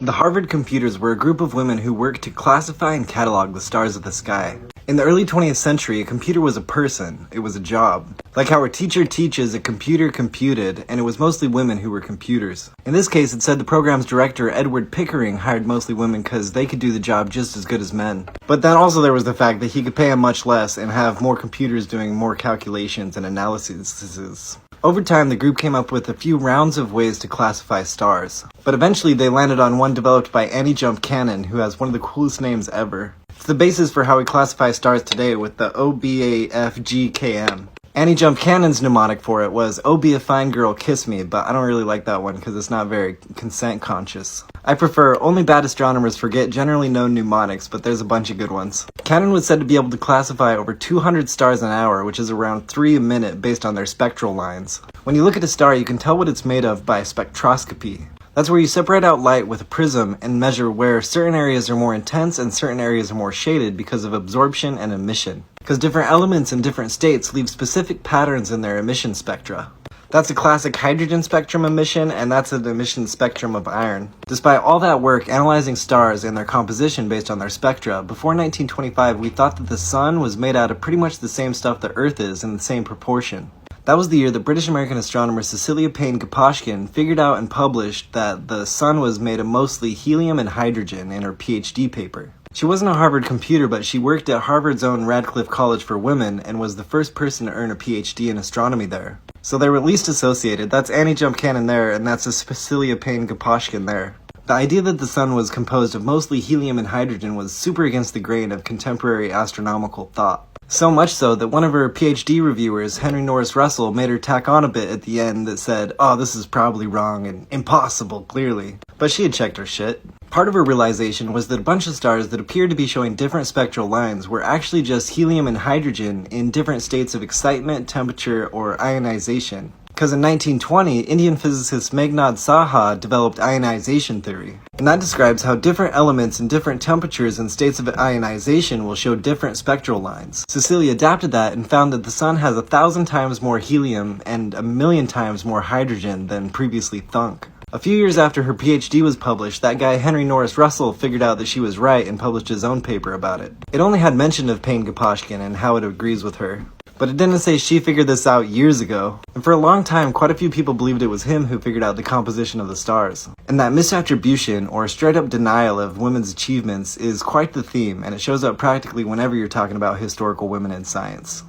The Harvard computers were a group of women who worked to classify and catalog the stars of the sky. In the early 20th century, a computer was a person. It was a job. Like how a teacher teaches, a computer computed, and it was mostly women who were computers. In this case, it said the program's director, Edward Pickering, hired mostly women because they could do the job just as good as men. But then also there was the fact that he could pay them much less and have more computers doing more calculations and analyses. Over time, the group came up with a few rounds of ways to classify stars. But eventually, they landed on one developed by Annie Jump Cannon, who has one of the coolest names ever. It's the basis for how we classify stars today with the OBAFGKM. Annie Jump Cannon's mnemonic for it was, "Oh, be a fine girl, kiss me," but I don't really like that one because it's not very consent conscious. I prefer "only bad astronomers forget generally known mnemonics," but there's a bunch of good ones. Cannon was said to be able to classify over 200 stars an hour, which is around 3 a minute based on their spectral lines. When you look at a star, you can tell what it's made of by spectroscopy. That's where you separate out light with a prism and measure where certain areas are more intense and certain areas are more shaded because of absorption and emission. Because different elements in different states leave specific patterns in their emission spectra. That's a classic hydrogen spectrum emission, and that's an emission spectrum of iron. Despite all that work analyzing stars and their composition based on their spectra, before 1925 we thought that the sun was made out of pretty much the same stuff the Earth is in the same proportion. That was the year that British-American astronomer Cecilia Payne-Gaposchkin figured out and published that the sun was made of mostly helium and hydrogen in her PhD paper. She wasn't a Harvard computer, but she worked at Harvard's own Radcliffe College for Women and was the first person to earn a PhD in astronomy there. So they were at least associated. That's Annie Jump Cannon there, and that's a Cecilia Payne-Gaposchkin there. The idea that the sun was composed of mostly helium and hydrogen was super against the grain of contemporary astronomical thought. So much so that one of her PhD reviewers, Henry Norris Russell, made her tack on a bit at the end that said, "Oh, this is probably wrong and impossible, clearly." But she had checked her shit. Part of her realization was that a bunch of stars that appeared to be showing different spectral lines were actually just helium and hydrogen in different states of excitement, temperature, or ionization. Because in 1920, Indian physicist Meghnad Saha developed ionization theory. And that describes how different elements in different temperatures and states of ionization will show different spectral lines. Cecilia adapted that and found that the sun has 1,000 times more helium and 1,000,000 times more hydrogen than previously thunk. A few years after her PhD was published, that guy Henry Norris Russell figured out that she was right and published his own paper about it. It only had mention of Payne-Gaposchkin and how it agrees with her. But it didn't say she figured this out years ago. And for a long time, quite a few people believed it was him who figured out the composition of the stars. And that misattribution, or straight up denial of women's achievements, is quite the theme, and it shows up practically whenever you're talking about historical women in science.